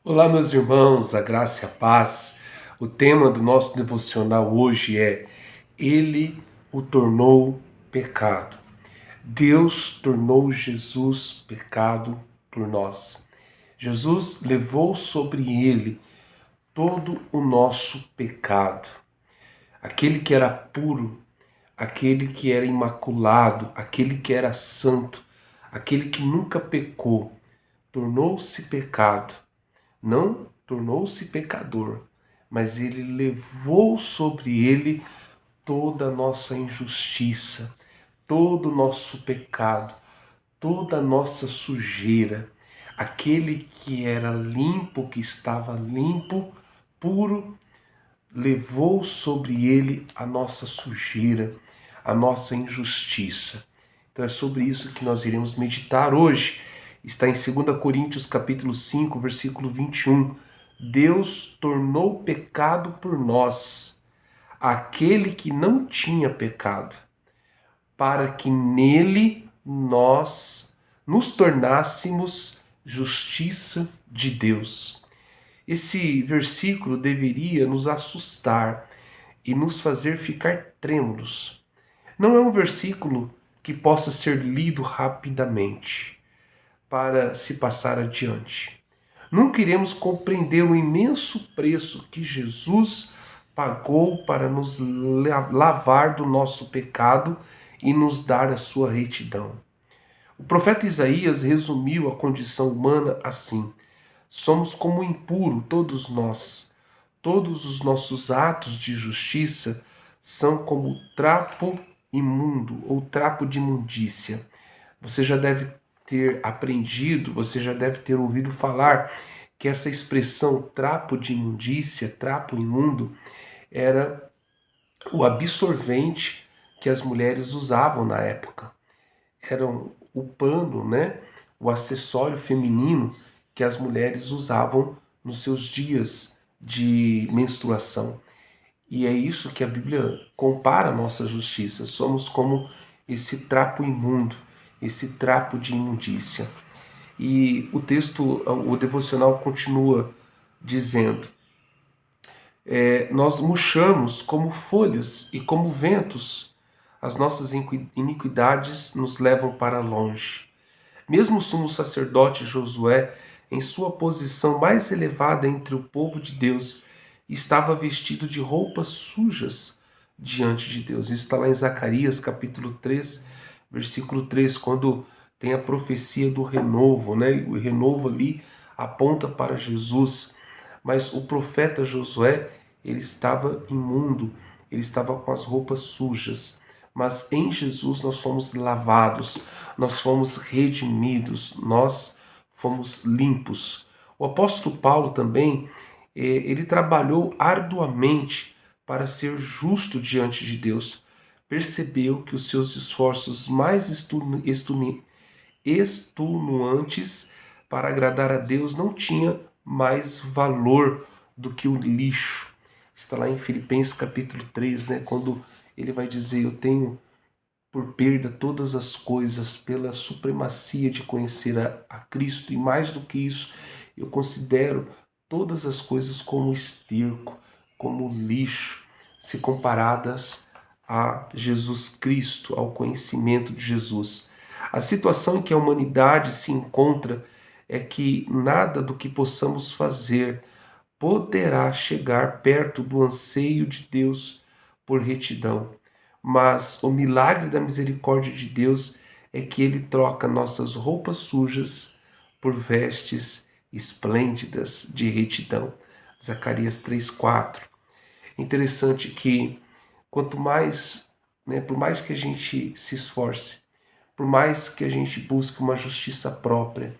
Olá, meus irmãos, a graça e a paz. O tema do nosso devocional hoje é Ele o tornou pecado. Deus tornou Jesus pecado por nós. Jesus levou sobre ele todo o nosso pecado. Aquele que era puro, aquele que era imaculado, aquele que era santo, aquele que nunca pecou, tornou-se pecado. Não tornou-se pecador, mas ele levou sobre ele toda a nossa injustiça, todo o nosso pecado, toda a nossa sujeira. Aquele que era limpo, que estava limpo, puro, levou sobre ele a nossa sujeira, a nossa injustiça. Então é sobre isso que nós iremos meditar hoje. Está em 2 Coríntios capítulo 5, versículo 21. Deus tornou pecado por nós aquele que não tinha pecado, para que nele nós nos tornássemos justiça de Deus. Esse versículo deveria nos assustar e nos fazer ficar trêmulos. Não é um versículo que possa ser lido rapidamente para se passar adiante. Nunca iremos compreender o imenso preço que Jesus pagou para nos lavar do nosso pecado e nos dar a sua retidão. O profeta Isaías resumiu a condição humana assim: somos como impuro todos nós. Todos os nossos atos de justiça são como trapo imundo ou trapo de imundícia. Você já deve ter aprendido, você já deve ter ouvido falar que essa expressão trapo de imundícia, trapo imundo, era o absorvente que as mulheres usavam na época. Era o pano, né? O acessório feminino que as mulheres usavam nos seus dias de menstruação. E é isso que a Bíblia compara a nossa justiça. Somos como esse trapo imundo, esse trapo de imundícia. E o texto, o devocional continua dizendo: nós murchamos como folhas e como ventos, as nossas iniquidades nos levam para longe. Mesmo o sumo sacerdote Josué, em sua posição mais elevada entre o povo de Deus, estava vestido de roupas sujas diante de Deus. Isso está lá em Zacarias capítulo 3, versículo 3, quando tem a profecia do renovo, né? O renovo ali aponta para Jesus, mas o profeta Josué, ele estava imundo, ele estava com as roupas sujas. Mas em Jesus nós fomos lavados, nós fomos redimidos, nós fomos limpos. O apóstolo Paulo também, ele trabalhou arduamente para ser justo diante de Deus. Percebeu que os seus esforços mais extenuantes para agradar a Deus não tinha mais valor do que o lixo. Está lá em Filipenses capítulo 3, né, quando ele vai dizer: eu tenho por perda todas as coisas pela supremacia de conhecer a Cristo, e mais do que isso, eu considero todas as coisas como esterco, como lixo, se comparadas a Jesus Cristo, ao conhecimento de Jesus. A situação em que a humanidade se encontra é que nada do que possamos fazer poderá chegar perto do anseio de Deus por retidão. Mas o milagre da misericórdia de Deus é que ele troca nossas roupas sujas por vestes esplêndidas de retidão. Zacarias 3:4. Interessante que quanto mais, né, por mais que a gente se esforce, por mais que a gente busque uma justiça própria,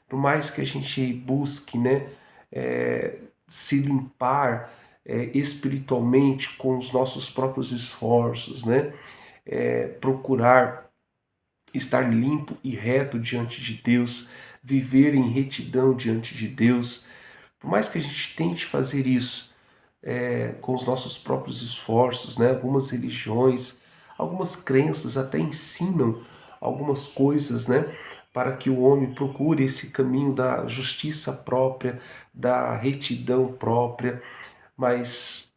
por mais que a gente busque, né, se limpar espiritualmente com os nossos próprios esforços, né, procurar estar limpo e reto diante de Deus, viver em retidão diante de Deus, por mais que a gente tente fazer isso com os nossos próprios esforços, né? Algumas religiões, algumas crenças até ensinam algumas coisas, né? para que o homem procure esse caminho da justiça própria, da retidão própria, mas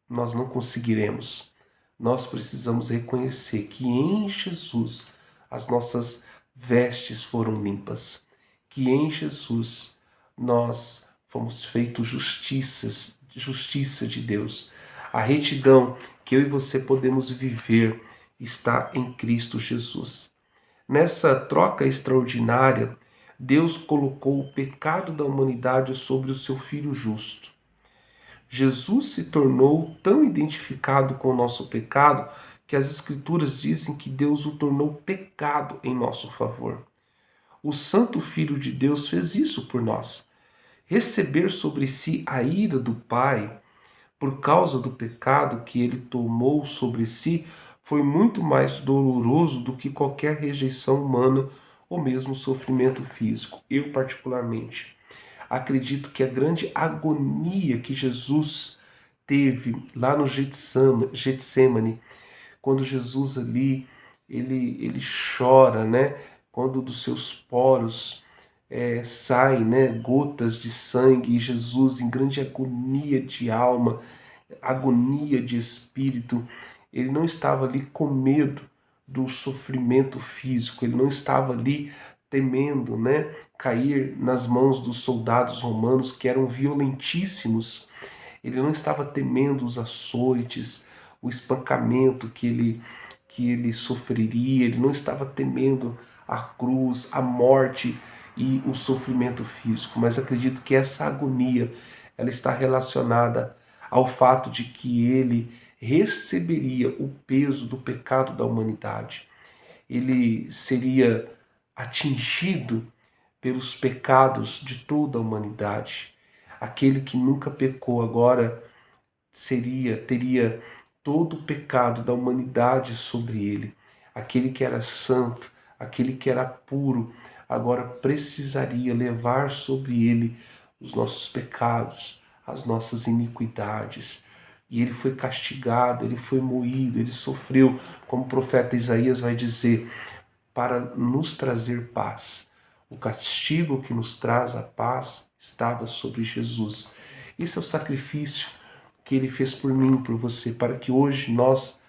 nós não conseguiremos. Nós precisamos reconhecer que em Jesus as nossas vestes foram limpas, que em Jesus nós fomos feitos justiça de Deus. A retidão que eu e você podemos viver está em Cristo Jesus. Nessa troca extraordinária, Deus colocou o pecado da humanidade sobre o seu Filho justo. Jesus se tornou tão identificado com o nosso pecado que as Escrituras dizem que Deus o tornou pecado em nosso favor. O Santo Filho de Deus fez isso por nós. Receber sobre si a ira do Pai por causa do pecado que ele tomou sobre si foi muito mais doloroso do que qualquer rejeição humana ou mesmo sofrimento físico. Eu, particularmente, acredito que a grande agonia que Jesus teve lá no Getsemane, quando Jesus ali, ele chora, né? Quando dos seus poros saem, né, gotas de sangue, e Jesus, em grande agonia de alma, agonia de espírito, ele não estava ali com medo do sofrimento físico, ele não estava ali temendo, né, cair nas mãos dos soldados romanos que eram violentíssimos. Ele não estava temendo os açoites, o espancamento que ele sofreria, ele não estava temendo a cruz, a morte e o sofrimento físico, mas acredito que essa agonia ela está relacionada ao fato de que ele receberia o peso do pecado da humanidade. Ele seria atingido pelos pecados de toda a humanidade. Aquele que nunca pecou agora teria todo o pecado da humanidade sobre ele. Aquele que era santo, aquele que era puro, agora precisaria levar sobre ele os nossos pecados, as nossas iniquidades. E ele foi castigado, ele foi moído, ele sofreu, como o profeta Isaías vai dizer, para nos trazer paz. O castigo que nos traz a paz estava sobre Jesus. Esse é o sacrifício que ele fez por mim, por você, para que hoje nós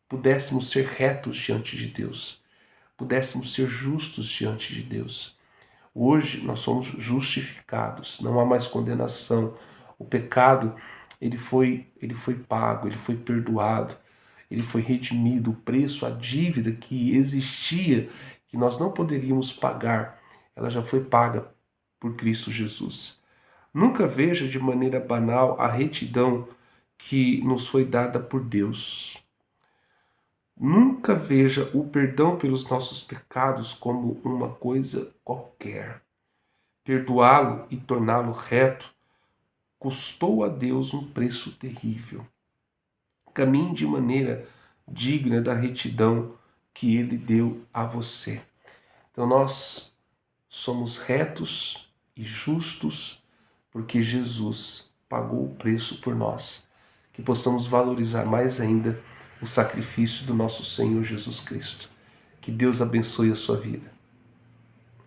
pudéssemos ser retos diante de Deus, pudéssemos ser justos diante de Deus. Hoje nós somos justificados, não há mais condenação. O pecado, ele foi pago, ele foi perdoado, ele foi redimido. O preço, a dívida que existia, que nós não poderíamos pagar, ela já foi paga por Cristo Jesus. Nunca veja de maneira banal a retidão que nos foi dada por Deus. Nunca veja o perdão pelos nossos pecados como uma coisa qualquer. Perdoá-lo e torná-lo reto custou a Deus um preço terrível. Caminhe de maneira digna da retidão que ele deu a você. Então nós somos retos e justos porque Jesus pagou o preço por nós. Que possamos valorizar mais ainda o sacrifício do nosso Senhor Jesus Cristo. Que Deus abençoe a sua vida.